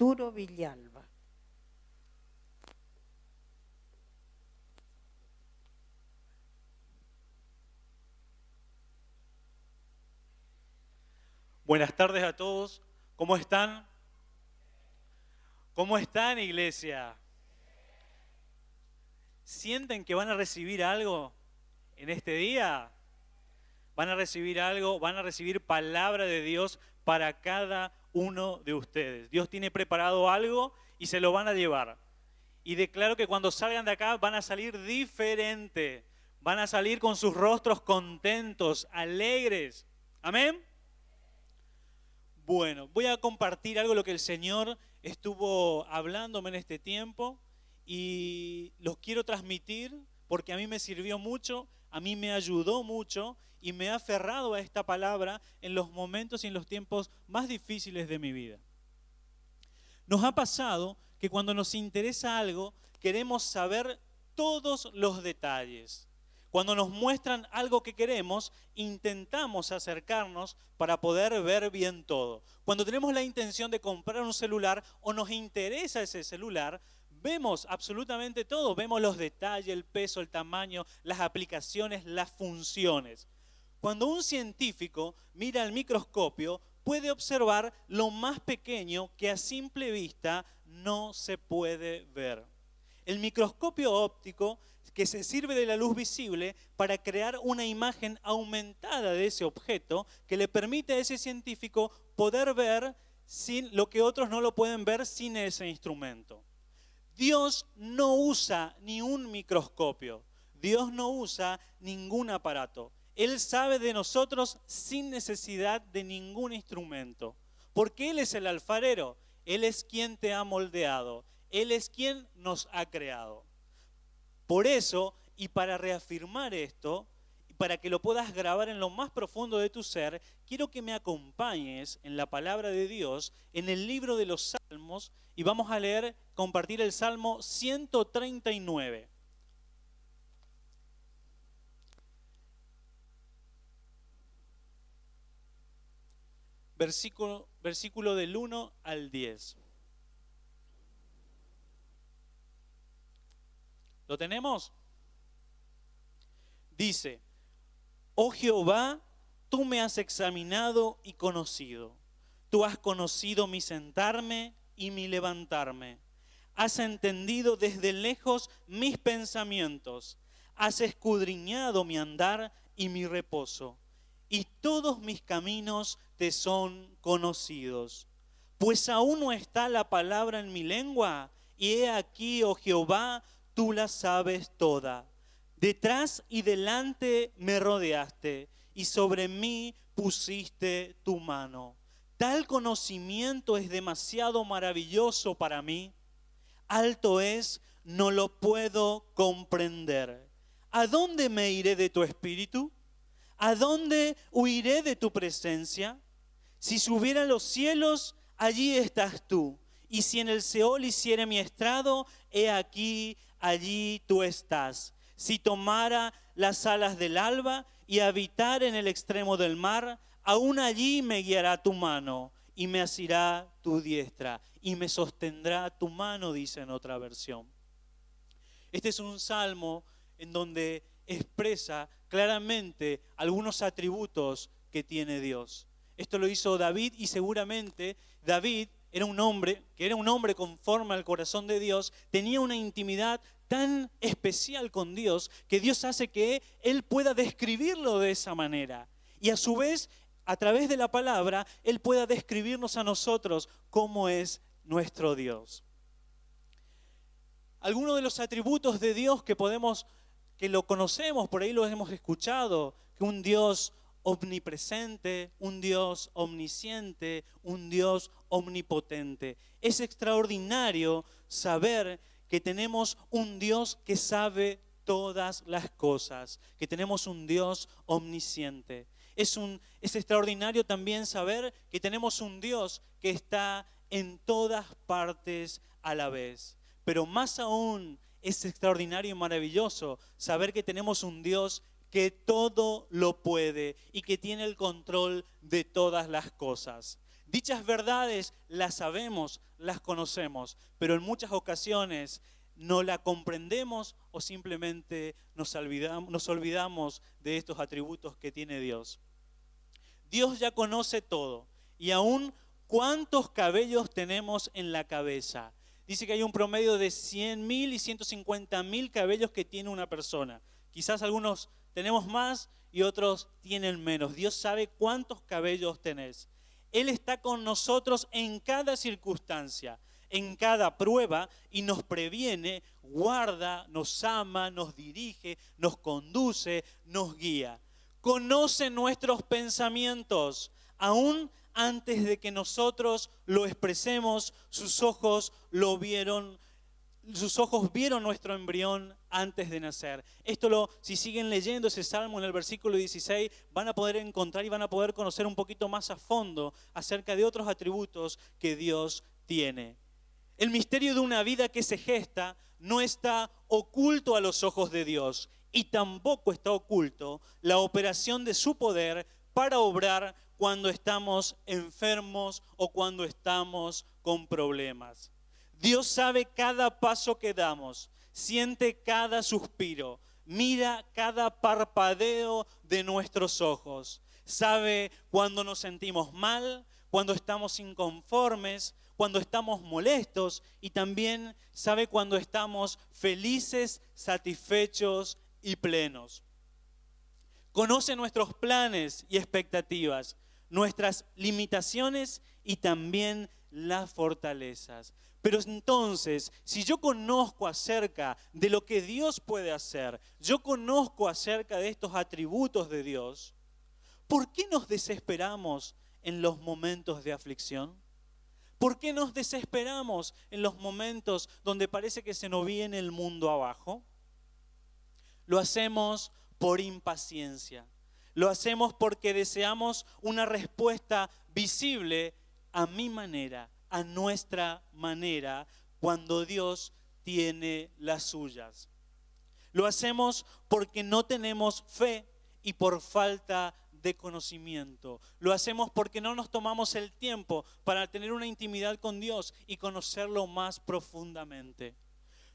Arturo Villalba. Buenas tardes a todos. ¿Cómo están? ¿Cómo están, iglesia? ¿Sienten que van a recibir algo en este día? Van a recibir algo, van a recibir palabra de Dios para cada uno de ustedes. Dios tiene preparado algo y se lo van a llevar. Y declaro que cuando salgan de acá van a salir diferente. Van a salir con sus rostros contentos, alegres. ¿Amén? Bueno, voy a compartir algo de lo que el Señor estuvo hablándome en este tiempo y los quiero transmitir porque a mí me sirvió mucho, a mí me ayudó mucho y me ha aferrado a esta palabra en los momentos y en los tiempos más difíciles de mi vida. Nos ha pasado que cuando nos interesa algo queremos saber todos los detalles. Cuando nos muestran algo que queremos, intentamos acercarnos para poder ver bien todo. Cuando tenemos la intención de comprar un celular o nos interesa ese celular, vemos absolutamente todo. Vemos los detalles, el peso, el tamaño, las aplicaciones, las funciones. Cuando un científico mira al microscopio, puede observar lo más pequeño que a simple vista no se puede ver. El microscopio óptico que se sirve de la luz visible para crear una imagen aumentada de ese objeto que le permite a ese científico poder ver sin lo que otros no lo pueden ver sin ese instrumento. Dios no usa ni un microscopio, Dios no usa ningún aparato. Él sabe de nosotros sin necesidad de ningún instrumento, porque Él es el alfarero, Él es quien te ha moldeado, Él es quien nos ha creado. Por eso, y para reafirmar esto, y para que lo puedas grabar en lo más profundo de tu ser, quiero que me acompañes en la palabra de Dios, en el libro de los Salmos, y vamos a leer, compartir el Salmo 139. Versículo del 1 al 10. ¿Lo tenemos? Dice: Oh Jehová, tú me has examinado y conocido. Tú has conocido mi sentarme y mi levantarme. Has entendido desde lejos mis pensamientos. Has escudriñado mi andar y mi reposo. Y todos mis caminos te son conocidos. Pues aún no está la palabra en mi lengua, y he aquí, oh Jehová, tú la sabes toda. Detrás y delante me rodeaste, y sobre mí pusiste tu mano. Tal conocimiento es demasiado maravilloso para mí. Alto es, no lo puedo comprender. ¿A dónde me iré de tu espíritu? ¿A dónde huiré de tu presencia? Si subiera a los cielos, allí estás tú. Y si en el Seol hiciere mi estrado, he aquí, allí tú estás. Si tomara las alas del alba y habitar en el extremo del mar, aún allí me guiará tu mano y me asirá tu diestra y me sostendrá tu mano, dice en otra versión. Este es un salmo en donde expresa claramente algunos atributos que tiene Dios. Esto lo hizo David y seguramente David era un hombre conforme al corazón de Dios, tenía una intimidad tan especial con Dios que Dios hace que él pueda describirlo de esa manera. Y a su vez, a través de la palabra, él pueda describirnos a nosotros cómo es nuestro Dios. Algunos de los atributos de Dios que lo conocemos, por ahí lo hemos escuchado, que un Dios omnipresente, un Dios omnisciente, un Dios omnipotente. Es extraordinario saber que tenemos un Dios que sabe todas las cosas, que tenemos un Dios omnisciente. Es extraordinario también saber que tenemos un Dios que está en todas partes a la vez. Pero más aún es extraordinario y maravilloso saber que tenemos un Dios que todo lo puede y que tiene el control de todas las cosas. Dichas verdades las sabemos, las conocemos, pero en muchas ocasiones no la comprendemos o simplemente nos olvidamos de estos atributos que tiene Dios. Dios ya conoce todo y aún cuántos cabellos tenemos en la cabeza. Dice que hay un promedio de 100.000 y 150.000 cabellos que tiene una persona. Quizás algunos tenemos más y otros tienen menos. Dios sabe cuántos cabellos tenés. Él está con nosotros en cada circunstancia, en cada prueba y nos previene, guarda, nos ama, nos dirige, nos conduce, nos guía. Conoce nuestros pensamientos, aún antes de que nosotros lo expresemos, sus ojos vieron nuestro embrión antes de nacer. Si siguen leyendo ese salmo en el versículo 16, van a poder encontrar y van a poder conocer un poquito más a fondo acerca de otros atributos que Dios tiene. El misterio de una vida que se gesta no está oculto a los ojos de Dios y tampoco está oculto la operación de su poder para obrar cuando estamos enfermos o cuando estamos con problemas. Dios sabe cada paso que damos, siente cada suspiro, mira cada parpadeo de nuestros ojos. Sabe cuando nos sentimos mal, cuando estamos inconformes, cuando estamos molestos y también sabe cuando estamos felices, satisfechos y plenos. Conoce nuestros planes y expectativas, nuestras limitaciones y también las fortalezas. Pero entonces, si yo conozco acerca de lo que Dios puede hacer, yo conozco acerca de estos atributos de Dios, ¿por qué nos desesperamos en los momentos de aflicción? ¿Por qué nos desesperamos en los momentos donde parece que se nos viene el mundo abajo? Lo hacemos por impaciencia. Lo hacemos porque deseamos una respuesta visible a mi manera, a nuestra manera, cuando Dios tiene las suyas. Lo hacemos porque no tenemos fe y por falta de conocimiento. Lo hacemos porque no nos tomamos el tiempo para tener una intimidad con Dios y conocerlo más profundamente.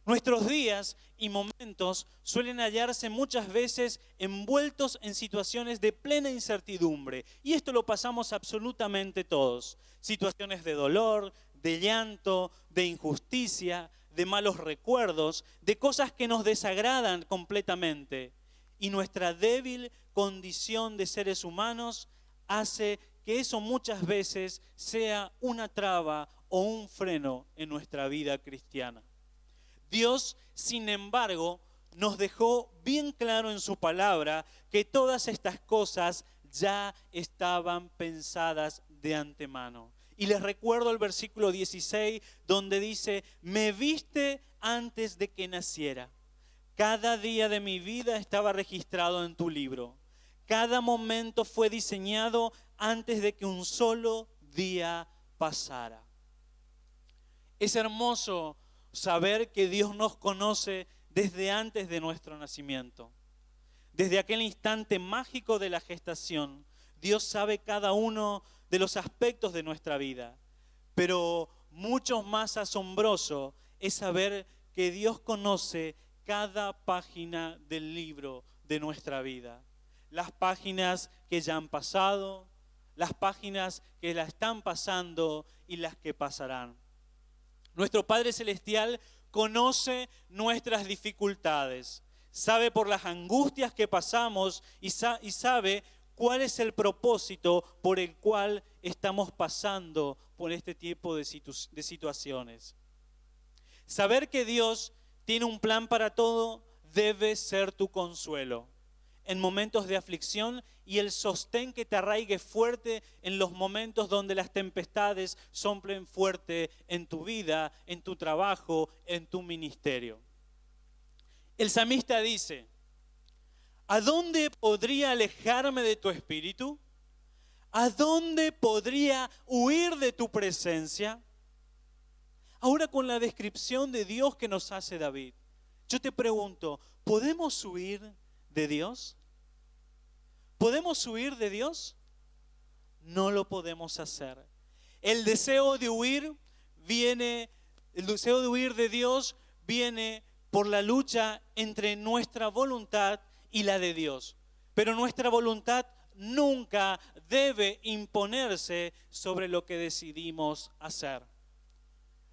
Nuestros días y momentos suelen hallarse muchas veces envueltos en situaciones de plena incertidumbre. Y esto lo pasamos absolutamente todos. Situaciones de dolor, de llanto, de injusticia, de malos recuerdos, de cosas que nos desagradan completamente. Y nuestra débil condición de seres humanos hace que eso muchas veces sea una traba o un freno en nuestra vida cristiana. Dios, sin embargo, nos dejó bien claro en su palabra que todas estas cosas ya estaban pensadas de antemano. Y les recuerdo el versículo 16 donde dice, me viste antes de que naciera. Cada día de mi vida estaba registrado en tu libro. Cada momento fue diseñado antes de que un solo día pasara. Es hermoso saber que Dios nos conoce desde antes de nuestro nacimiento. Desde aquel instante mágico de la gestación, Dios sabe cada uno de los aspectos de nuestra vida. Pero mucho más asombroso es saber que Dios conoce cada página del libro de nuestra vida. Las páginas que ya han pasado, las páginas que la están pasando y las que pasarán. Nuestro Padre Celestial conoce nuestras dificultades, sabe por las angustias que pasamos y sabe cuál es el propósito por el cual estamos pasando por este tipo de situaciones. Saber que Dios tiene un plan para todo debe ser tu consuelo en momentos de aflicción y el sostén que te arraigue fuerte en los momentos donde las tempestades soplen fuerte en tu vida, en tu trabajo, en tu ministerio. El salmista dice, ¿a dónde podría alejarme de tu espíritu? ¿A dónde podría huir de tu presencia? Ahora con la descripción de Dios que nos hace David, yo te pregunto, ¿podemos huir de Dios? ¿Podemos huir de Dios? No lo podemos hacer. El deseo de huir de Dios viene por la lucha entre nuestra voluntad y la de Dios. Pero nuestra voluntad nunca debe imponerse sobre lo que decidimos hacer.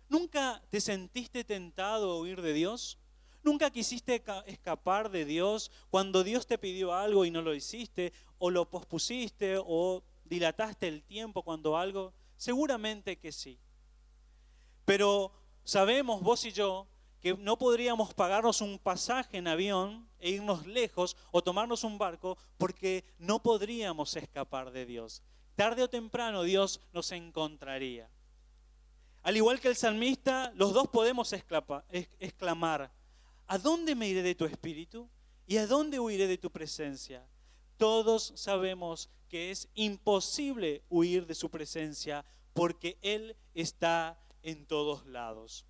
¿Nunca te sentiste tentado a huir de Dios? ¿Nunca quisiste escapar de Dios cuando Dios te pidió algo y no lo hiciste? ¿O lo pospusiste o dilataste el tiempo cuando algo? Seguramente que sí. Pero sabemos vos y yo que no podríamos pagarnos un pasaje en avión e irnos lejos o tomarnos un barco porque no podríamos escapar de Dios. Tarde o temprano Dios nos encontraría. Al igual que el salmista, los dos podemos exclamar: ¿a dónde me iré de tu espíritu? ¿Y a dónde huiré de tu presencia? Todos sabemos que es imposible huir de su presencia porque Él está en todos lados.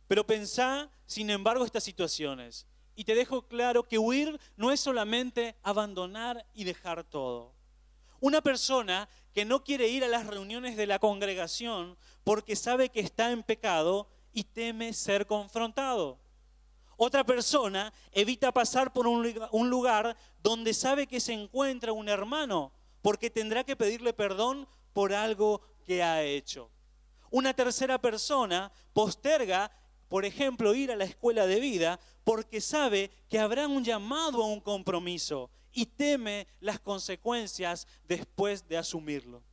Pero pensá, sin embargo, estas situaciones. Y te dejo claro que huir no es solamente abandonar y dejar todo. Una persona que no quiere ir a las reuniones de la congregación porque sabe que está en pecado y teme ser confrontado. Otra persona evita pasar por un lugar donde sabe que se encuentra un hermano porque tendrá que pedirle perdón por algo que ha hecho. Una tercera persona posterga, por ejemplo, ir a la escuela de vida porque sabe que habrá un llamado a un compromiso y teme las consecuencias después de asumirlo.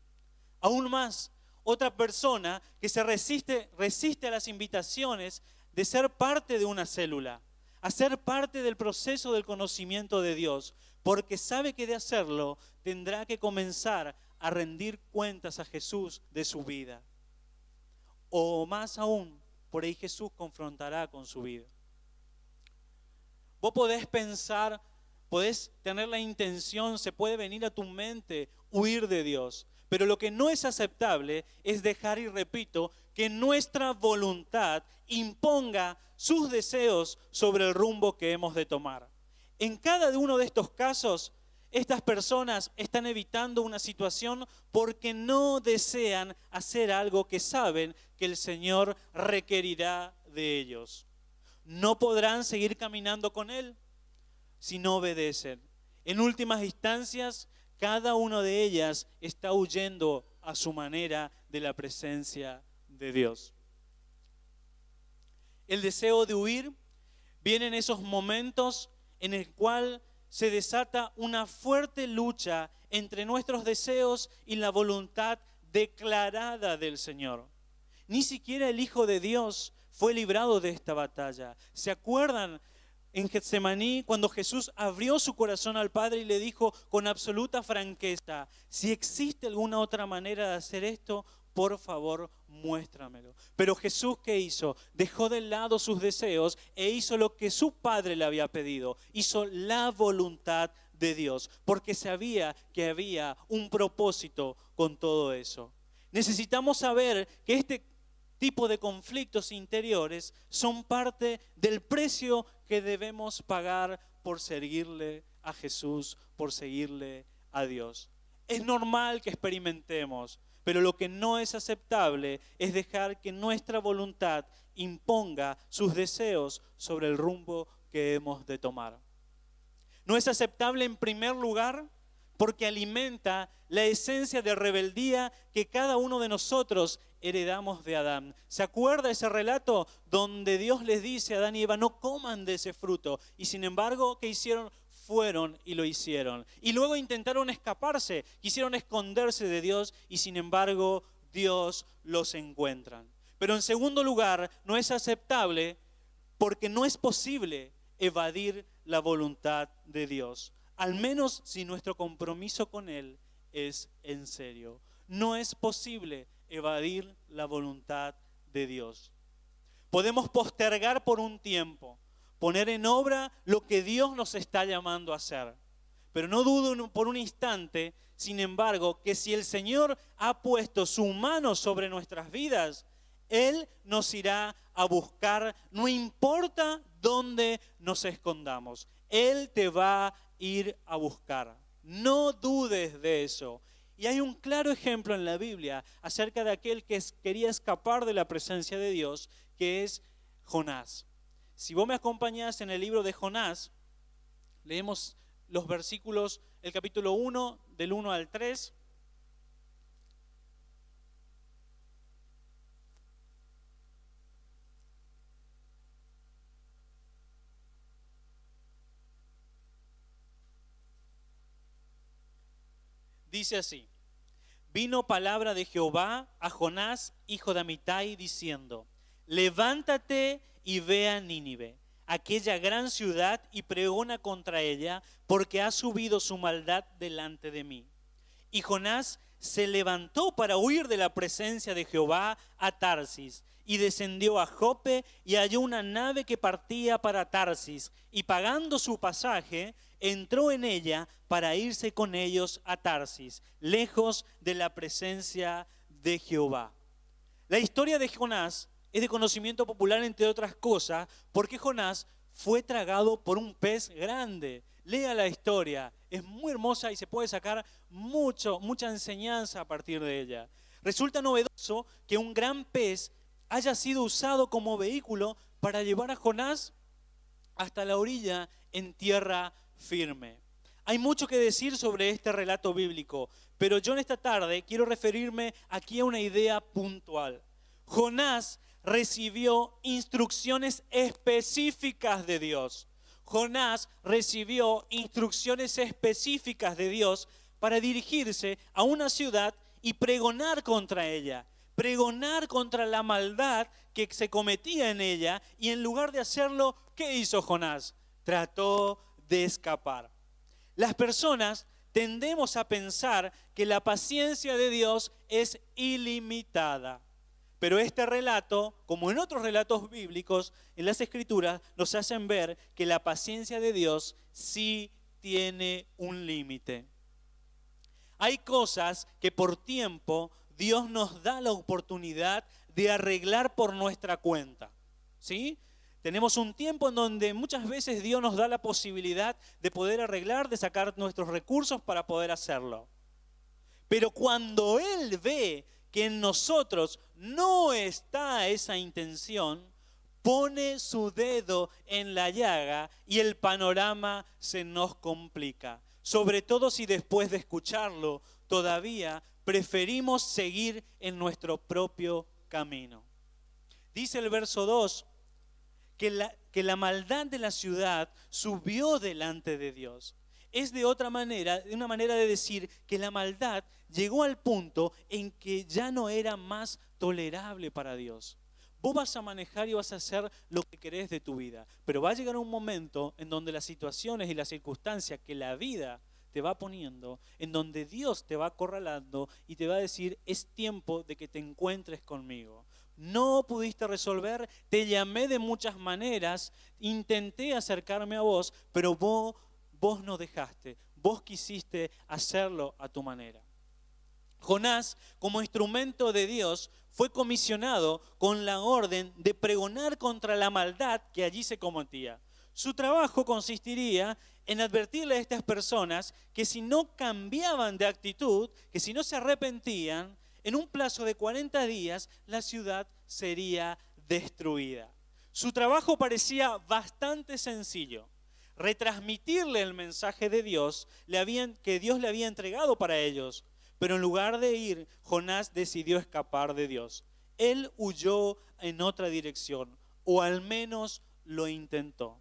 Aún más, otra persona que se resiste a las invitaciones de ser parte de una célula, a ser parte del proceso del conocimiento de Dios, porque sabe que de hacerlo tendrá que comenzar a rendir cuentas a Jesús de su vida. O más aún, por ahí Jesús confrontará con su vida. Vos podés pensar, podés tener la intención, se puede venir a tu mente huir de Dios. Pero lo que no es aceptable es dejar, y repito, que nuestra voluntad imponga sus deseos sobre el rumbo que hemos de tomar. En cada uno de estos casos, estas personas están evitando una situación porque no desean hacer algo que saben que el Señor requerirá de ellos. No podrán seguir caminando con Él si no obedecen. En últimas instancias, cada una de ellas está huyendo a su manera de la presencia de Dios. El deseo de huir viene en esos momentos en el cual se desata una fuerte lucha entre nuestros deseos y la voluntad declarada del Señor. Ni siquiera el Hijo de Dios fue librado de esta batalla. ¿Se acuerdan en Getsemaní cuando Jesús abrió su corazón al Padre y le dijo con absoluta franqueza: si existe alguna otra manera de hacer esto, por favor, muéstramelo? Pero Jesús, ¿qué hizo? Dejó de lado sus deseos e hizo lo que su Padre le había pedido. Hizo la voluntad de Dios, porque sabía que había un propósito con todo eso. Necesitamos saber que este tipo de conflictos interiores son parte del precio que debemos pagar por seguirle a Jesús, por seguirle a Dios. Es normal que experimentemos, pero lo que no es aceptable es dejar que nuestra voluntad imponga sus deseos sobre el rumbo que hemos de tomar. No es aceptable en primer lugar porque alimenta la esencia de rebeldía que cada uno de nosotros heredamos de Adán. ¿Se acuerda ese relato donde Dios les dice a Adán y Eva: no coman de ese fruto? Y sin embargo, ¿qué hicieron? Fueron y lo hicieron. Y luego intentaron escaparse, quisieron esconderse de Dios y sin embargo Dios los encuentra. Pero en segundo lugar, no es aceptable porque no es posible evadir la voluntad de Dios. Al menos si nuestro compromiso con Él es en serio. No es posible evadir la voluntad de Dios. Podemos postergar por un tiempo, poner en obra lo que Dios nos está llamando a hacer. Pero no dudo por un instante, sin embargo, que si el Señor ha puesto su mano sobre nuestras vidas, Él nos irá a buscar, no importa dónde nos escondamos. Él te va a ir a buscar. No dudes de eso. Y hay un claro ejemplo en la Biblia acerca de aquel que quería escapar de la presencia de Dios, que es Jonás. Si vos me acompañás en el libro de Jonás, leemos los versículos, el capítulo 1, del 1 al 3. Dice así: vino palabra de Jehová a Jonás, hijo de Amitai, diciendo: levántate y ve a Nínive, aquella gran ciudad, y pregona contra ella, porque ha subido su maldad delante de mí. Y Jonás se levantó para huir de la presencia de Jehová a Tarsis, y descendió a Jope, y halló una nave que partía para Tarsis, y pagando su pasaje, entró en ella para irse con ellos a Tarsis, lejos de la presencia de Jehová. La historia de Jonás es de conocimiento popular, entre otras cosas, porque Jonás fue tragado por un pez grande. Lea la historia, es muy hermosa y se puede sacar mucha enseñanza a partir de ella. Resulta novedoso que un gran pez haya sido usado como vehículo para llevar a Jonás hasta la orilla en tierra firme. Hay mucho que decir sobre este relato bíblico, pero yo en esta tarde quiero referirme aquí a una idea puntual. Jonás recibió instrucciones específicas de Dios. Jonás recibió instrucciones específicas de Dios para dirigirse a una ciudad y pregonar contra ella, pregonar contra la maldad que se cometía en ella, y en lugar de hacerlo, ¿qué hizo Jonás? Trató de escapar. Las personas tendemos a pensar que la paciencia de Dios es ilimitada. Pero este relato, como en otros relatos bíblicos, en las Escrituras, nos hacen ver que la paciencia de Dios sí tiene un límite. Hay cosas que por tiempo Dios nos da la oportunidad de arreglar por nuestra cuenta, ¿sí? Tenemos un tiempo en donde muchas veces Dios nos da la posibilidad de poder arreglar, de sacar nuestros recursos para poder hacerlo. Pero cuando Él ve que en nosotros no está esa intención, pone su dedo en la llaga y el panorama se nos complica. Sobre todo si después de escucharlo todavía preferimos seguir en nuestro propio camino. Dice el verso 2 que la maldad de la ciudad subió delante de Dios. Es de otra manera, una manera de decir que la maldad llegó al punto en que ya no era más tolerable para Dios. Vos vas a manejar y vas a hacer lo que querés de tu vida, pero va a llegar un momento en donde las situaciones y las circunstancias que la vida te va poniendo, en donde Dios te va acorralando y te va a decir: es tiempo de que te encuentres conmigo. No pudiste resolver, te llamé de muchas maneras, intenté acercarme a vos, pero vos no dejaste, vos quisiste hacerlo a tu manera. Jonás, como instrumento de Dios, fue comisionado con la orden de pregonar contra la maldad que allí se cometía. Su trabajo consistiría en advertirle a estas personas que si no cambiaban de actitud, que si no se arrepentían, en un plazo de 40 días la ciudad sería destruida. Su trabajo parecía bastante sencillo: retransmitirle el mensaje de Dios que Dios le había entregado para ellos. Pero en lugar de ir, Jonás decidió escapar de Dios. Él huyó en otra dirección, o al menos lo intentó,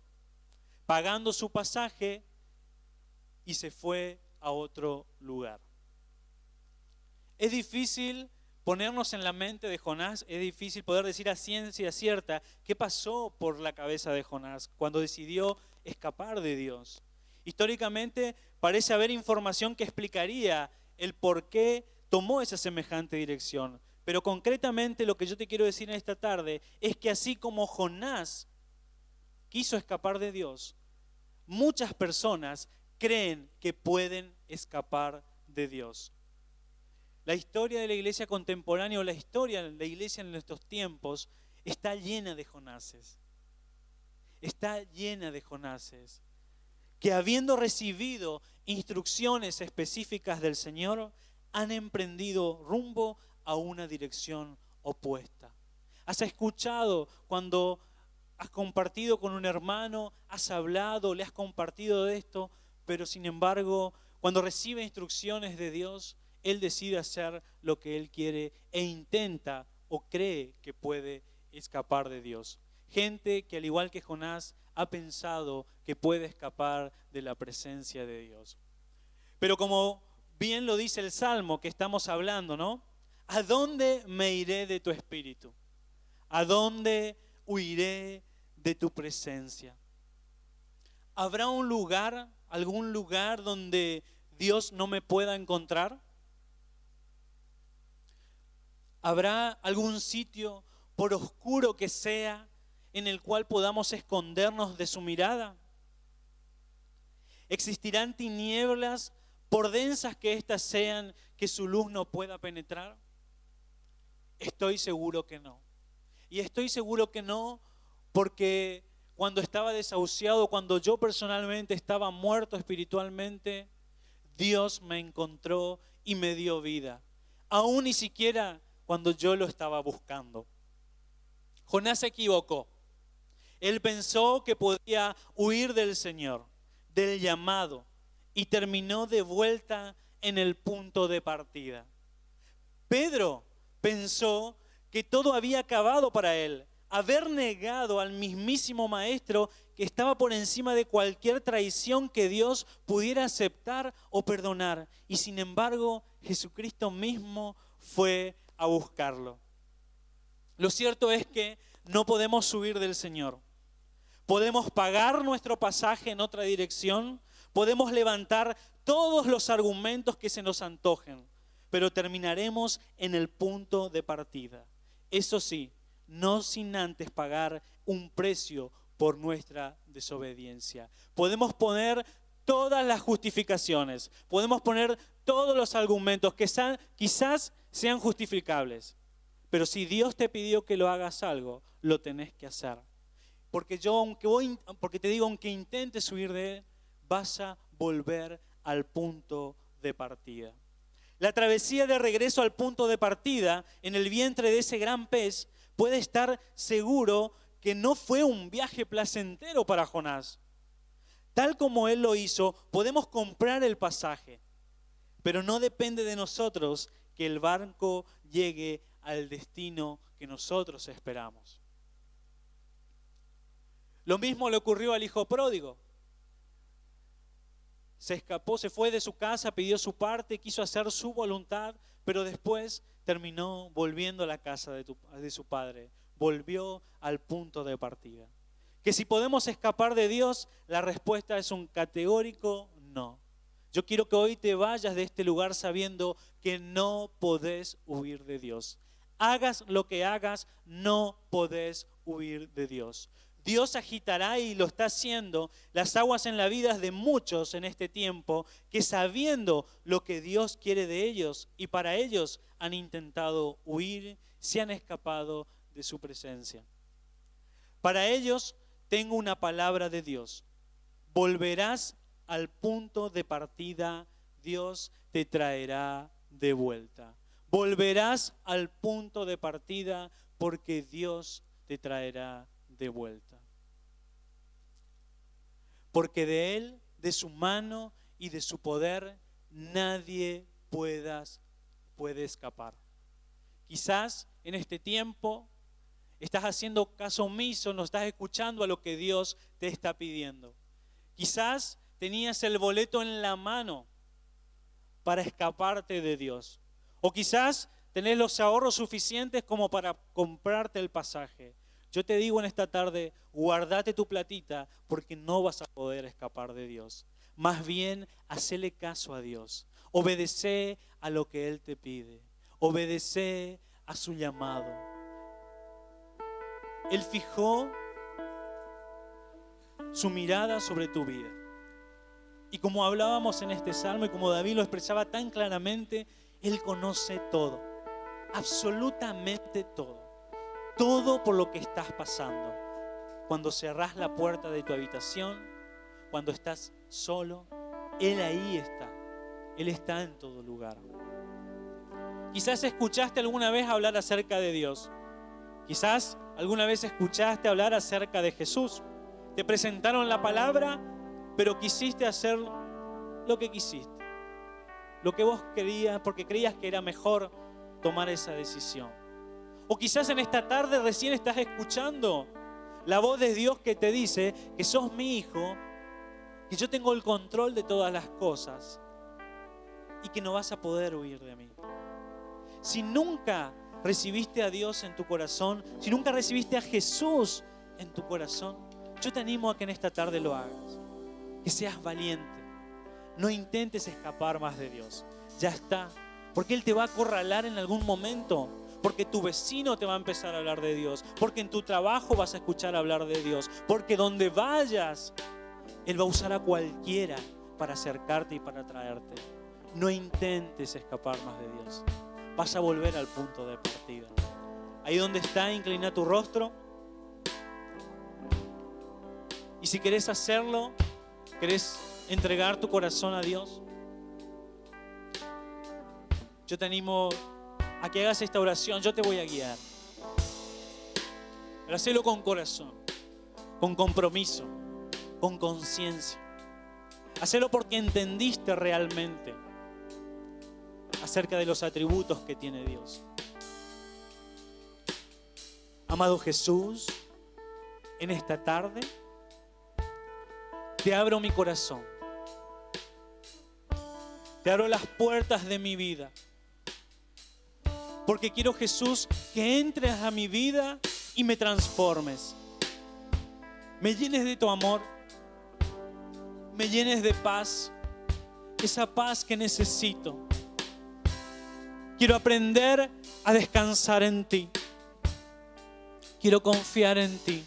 pagando su pasaje, y se fue a otro lugar. Es difícil ponernos en la mente de Jonás, es difícil poder decir a ciencia cierta qué pasó por la cabeza de Jonás cuando decidió escapar de Dios. Históricamente parece haber información que explicaría el por qué tomó esa semejante dirección. Pero concretamente lo que yo te quiero decir en esta tarde es que así como Jonás quiso escapar de Dios, muchas personas creen que pueden escapar de Dios. La historia de la iglesia contemporánea, o la historia de la iglesia en nuestros tiempos, está llena de Jonases. Está llena de Jonases que, habiendo recibido instrucciones específicas del Señor, han emprendido rumbo a una dirección opuesta. ¿Has escuchado cuando has compartido con un hermano, has hablado, le has compartido de esto, pero sin embargo, cuando recibe instrucciones de Dios, él decide hacer lo que él quiere e intenta o cree que puede escapar de Dios? Gente que al igual que Jonás ha pensado que puede escapar de la presencia de Dios. Pero como bien lo dice el Salmo que estamos hablando, ¿no? ¿A dónde me iré de tu espíritu? ¿A dónde huiré de tu presencia? ¿Habrá un lugar, algún lugar donde Dios no me pueda encontrar? ¿Habrá algún sitio, por oscuro que sea, en el cual podamos escondernos de su mirada? ¿Existirán tinieblas, por densas que éstas sean, que su luz no pueda penetrar? Estoy seguro que no. Y estoy seguro que no porque cuando estaba desahuciado, cuando yo personalmente estaba muerto espiritualmente, Dios me encontró y me dio vida. Aún ni siquiera cuando yo lo estaba buscando. Jonás se equivocó. Él pensó que podía huir del Señor, del llamado, y terminó de vuelta en el punto de partida. Pedro pensó que todo había acabado para él. Haber negado al mismísimo Maestro que estaba por encima de cualquier traición que Dios pudiera aceptar o perdonar. Y sin embargo, Jesucristo mismo fue a buscarlo. Lo cierto es que no podemos huir del Señor. Podemos pagar nuestro pasaje en otra dirección. Podemos levantar todos los argumentos que se nos antojen, pero terminaremos en el punto de partida. Eso sí, no sin antes pagar un precio por nuestra desobediencia. Podemos poner todas las justificaciones, podemos poner todos los argumentos que quizás sean justificables, pero si Dios te pidió que lo hagas algo, lo tenés que hacer. Porque te digo, aunque intentes huir de él, vas a volver al punto de partida. La travesía de regreso al punto de partida en el vientre de ese gran pez puede estar seguro que no fue un viaje placentero para Jonás. Tal como él lo hizo, podemos comprar el pasaje, pero no depende de nosotros que el barco llegue al destino que nosotros esperamos. Lo mismo le ocurrió al hijo pródigo. Se escapó, se fue de su casa, pidió su parte, quiso hacer su voluntad, pero después terminó volviendo a la casa de su padre. Volvió al punto de partida. Que si podemos escapar de Dios, la respuesta es un categórico no. Yo quiero que hoy te vayas de este lugar sabiendo que no podés huir de Dios. Hagas lo que hagas, no podés huir de Dios. Dios agitará, y lo está haciendo, las aguas en la vida de muchos en este tiempo que, sabiendo lo que Dios quiere de ellos y para ellos, han intentado huir, se han escapado de su presencia. Para ellos tengo una palabra de Dios. Volverás al punto de partida, Dios te traerá de vuelta. Volverás al punto de partida porque Dios te traerá de vuelta. Porque de Él, de su mano y de su poder, nadie puede escapar. Quizás en este tiempo estás haciendo caso omiso, no estás escuchando a lo que Dios te está pidiendo. Quizás tenías el boleto en la mano para escaparte de Dios. O quizás tenés los ahorros suficientes como para comprarte el pasaje. Yo te digo en esta tarde, guardate tu platita porque no vas a poder escapar de Dios. Más bien, hacele caso a Dios. Obedece a lo que Él te pide. Obedece a su llamado. Él fijó su mirada sobre tu vida. Y como hablábamos en este salmo y como David lo expresaba tan claramente, Él conoce todo, absolutamente todo. Todo por lo que estás pasando. Cuando cerrás la puerta de tu habitación, cuando estás solo, Él ahí está. Él está en todo lugar. Quizás escuchaste alguna vez hablar acerca de Dios. Quizás alguna vez escuchaste hablar acerca de Jesús. Te presentaron la palabra, pero quisiste hacer lo que quisiste. Lo que vos querías, porque creías que era mejor tomar esa decisión. O quizás en esta tarde recién estás escuchando la voz de Dios que te dice que sos mi hijo, que yo tengo el control de todas las cosas y que no vas a poder huir de mí. Si nunca recibiste a Dios en tu corazón, si nunca recibiste a Jesús en tu corazón, yo te animo a que en esta tarde lo hagas. Que seas valiente. No intentes escapar más de Dios. Ya está. Porque Él te va a acorralar en algún momento. Porque tu vecino te va a empezar a hablar de Dios. Porque en tu trabajo vas a escuchar hablar de Dios. Porque donde vayas, Él va a usar a cualquiera para acercarte y para traerte. No intentes escapar más de Dios. Vas a volver al punto de partida. Ahí donde está, inclina tu rostro. Y si querés hacerlo, querés entregar tu corazón a Dios, yo te animo a que hagas esta oración. Yo te voy a guiar. Pero hacelo con corazón, con compromiso, con conciencia. Hacelo porque entendiste realmente acerca de los atributos que tiene Dios. Amado Jesús, en esta tarde te abro mi corazón. Te abro las puertas de mi vida. Porque quiero, Jesús, que entres a mi vida y me transformes. Me llenes de tu amor. Me llenes de paz. Esa paz que necesito. Quiero aprender a descansar en ti. Quiero confiar en ti.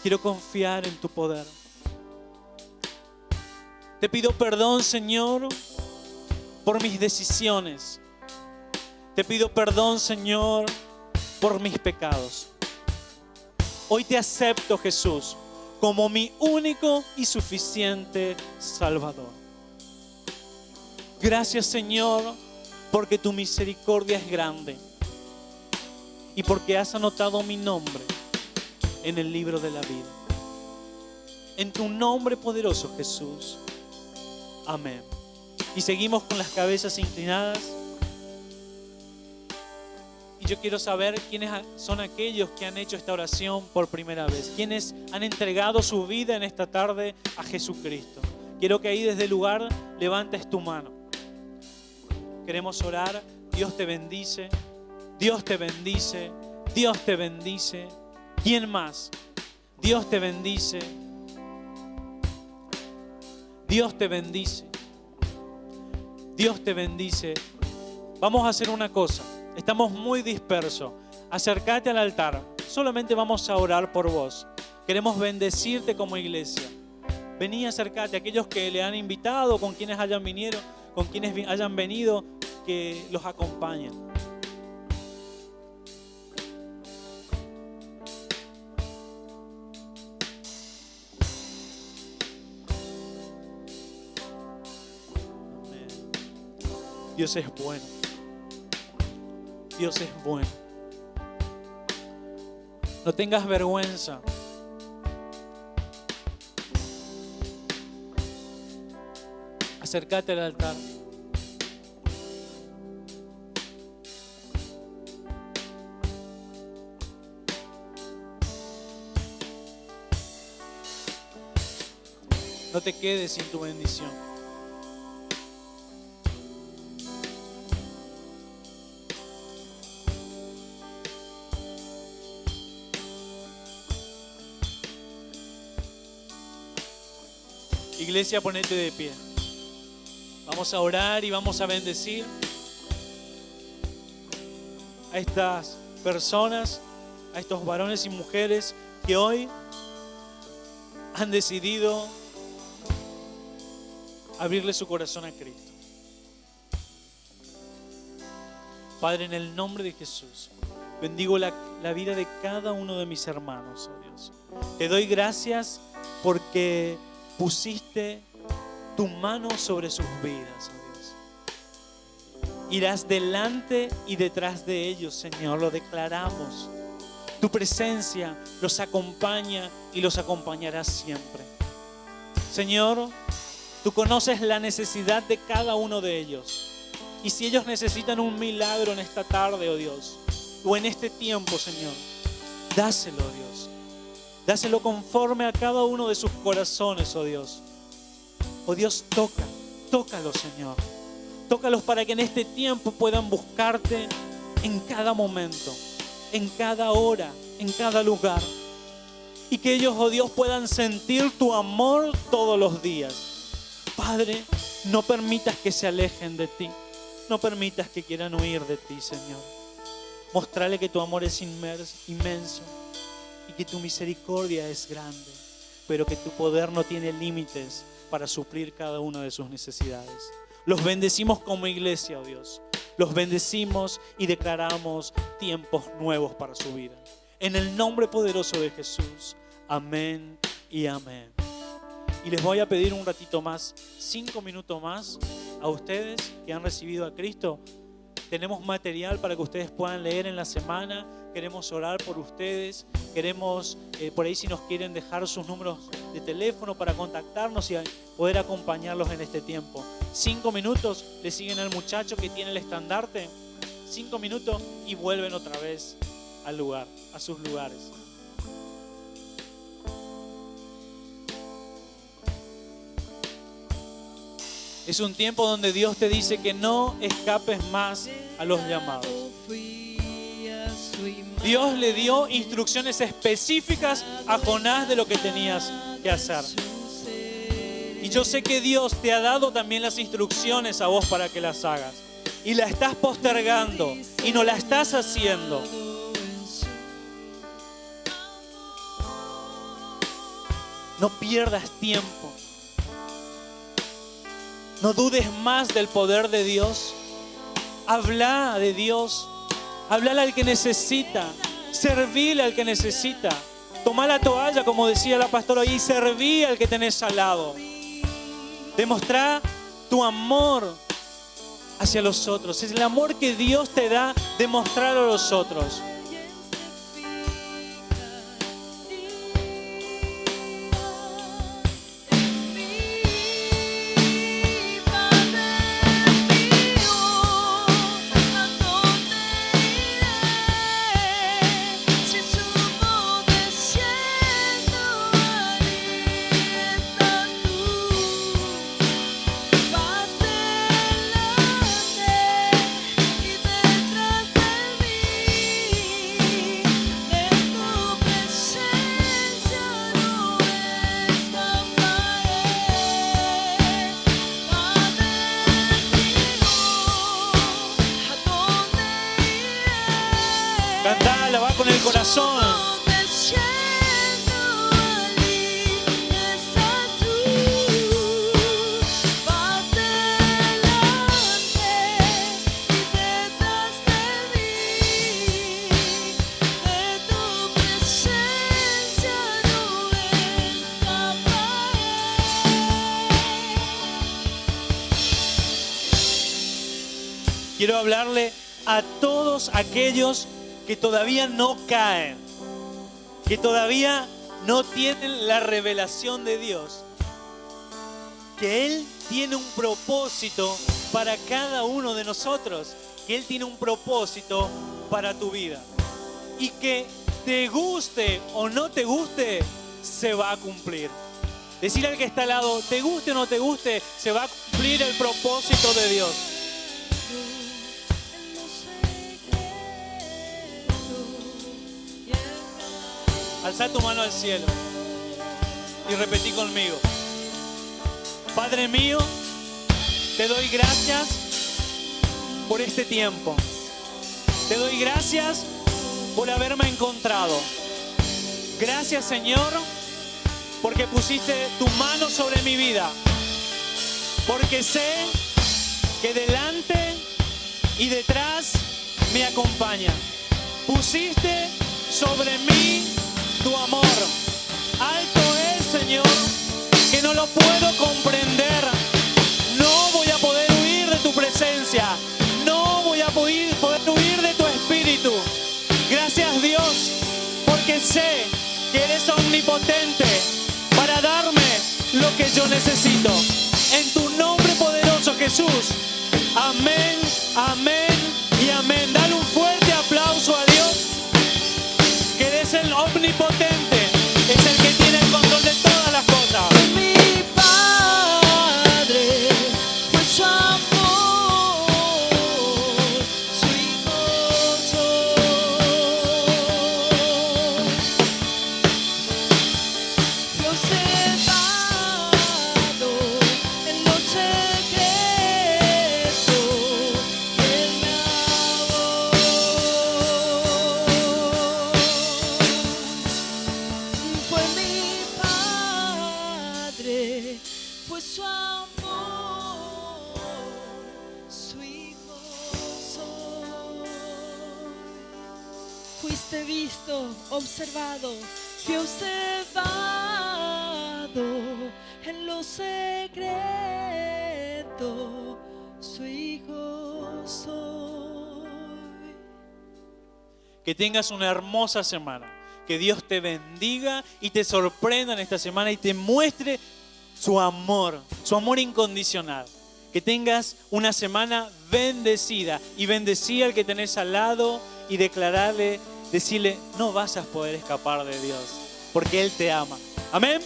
Quiero confiar en tu poder. Te pido perdón, Señor, por mis decisiones. Te pido perdón, Señor, por mis pecados. Hoy te acepto, Jesús, como mi único y suficiente Salvador. Gracias, Señor, porque tu misericordia es grande y porque has anotado mi nombre en el libro de la vida. En tu nombre poderoso, Jesús. Amén. Y seguimos con las cabezas inclinadas. Y yo quiero saber quiénes son aquellos que han hecho esta oración por primera vez. Quienes han entregado su vida en esta tarde a Jesucristo. Quiero que ahí desde el lugar levantes tu mano. Queremos orar. Dios te bendice. Dios te bendice. Dios te bendice. ¿Quién más? Dios te bendice. Dios te bendice. Dios te bendice. Vamos a hacer una cosa. Estamos muy dispersos. Acércate al altar. Solamente vamos a orar por vos. Queremos bendecirte como iglesia. Vení, acércate. Aquellos que le han invitado, con quienes hayan venido, que los acompañen. Dios es bueno. Dios es bueno. No tengas vergüenza. Acércate al altar. No te quedes sin tu bendición. Iglesia, ponete de pie. Vamos a orar y vamos a bendecir a estas personas, a estos varones y mujeres que hoy han decidido abrirle su corazón a Cristo. Padre, en el nombre de Jesús, bendigo la vida de cada uno de mis hermanos, oh Dios. Te doy gracias porque pusiste tu mano sobre sus vidas, oh Dios. Irás delante y detrás de ellos, Señor, lo declaramos. Tu presencia los acompaña y los acompañará siempre. Señor, tú conoces la necesidad de cada uno de ellos. Y si ellos necesitan un milagro en esta tarde, oh Dios, o en este tiempo, Señor, dáselo, Dios. Dáselo conforme a cada uno de sus corazones, oh Dios. Oh Dios, tócalos, Señor. Tócalos para que en este tiempo puedan buscarte en cada momento, en cada hora, en cada lugar. Y que ellos, oh Dios, puedan sentir tu amor todos los días. Padre, no permitas que se alejen de ti. No permitas que quieran huir de ti, Señor. Mostrarle que tu amor es inmenso y que tu misericordia es grande, pero que tu poder no tiene límites para suplir cada una de sus necesidades. Los bendecimos como iglesia, oh Dios. Los bendecimos y declaramos tiempos nuevos para su vida. En el nombre poderoso de Jesús. Amén y amén. Y les voy a pedir un ratito más, 5 minutos más, a ustedes que han recibido a Cristo. Tenemos material para que ustedes puedan leer en la semana. Queremos orar por ustedes. Queremos, por ahí si nos quieren dejar sus números de teléfono para contactarnos y poder acompañarlos en este tiempo. 5 minutos, le siguen al muchacho que tiene el estandarte. 5 minutos y vuelven otra vez al lugar, a sus lugares. Es un tiempo donde Dios te dice que no escapes más a los llamados. Dios le dio instrucciones específicas a Jonás de lo que tenías que hacer. Y yo sé que Dios te ha dado también las instrucciones a vos para que las hagas. Y la estás postergando y no la estás haciendo. No pierdas tiempo. No dudes más del poder de Dios. Habla de Dios. Hablale al que necesita. Servile al que necesita. Toma la toalla, como decía la pastora hoy, y serví al que tenés al lado. Demostrá tu amor hacia los otros. Es el amor que Dios te da, demostrar a los otros. Cantala, va con el corazón. Quiero hablarle a todos aquellos que todavía no caen, que todavía no tienen la revelación de Dios, que Él tiene un propósito para cada uno de nosotros, que Él tiene un propósito para tu vida y que te guste o no te guste, se va a cumplir. Decir al que está al lado, te guste o no te guste, se va a cumplir el propósito de Dios. Alza tu mano al cielo y repetí conmigo. Padre mío, te doy gracias por este tiempo. Te doy gracias por haberme encontrado. Gracias, Señor, porque pusiste tu mano sobre mi vida. Porque sé que delante y detrás me acompaña. Pusiste sobre mí tu amor. Alto es, Señor, que no lo puedo comprender. No voy a poder huir de tu presencia. No porque sé que eres omnipotente para darme lo que yo necesito. En tu nombre poderoso, Jesús. Amén, amén y amén. Dale un fuerte aplauso a Dios, que eres el omnipotente, es el que tiene el control de todas las cosas. Mi Padre fue su amor, su Hijo soy. Fui observado en los secretos y Él me amó. Fue mi Padre, fue su amor, su Hijo soy. Fuiste visto, observado, fui observado en los secretos, su Hijo soy. Que tengas una hermosa semana. Que Dios te bendiga y te sorprenda en esta semana y te muestre su amor incondicional. Que tengas una semana bendecida y bendecir al que tenés al lado y decirle, no vas a poder escapar de Dios, porque Él te ama. Amén.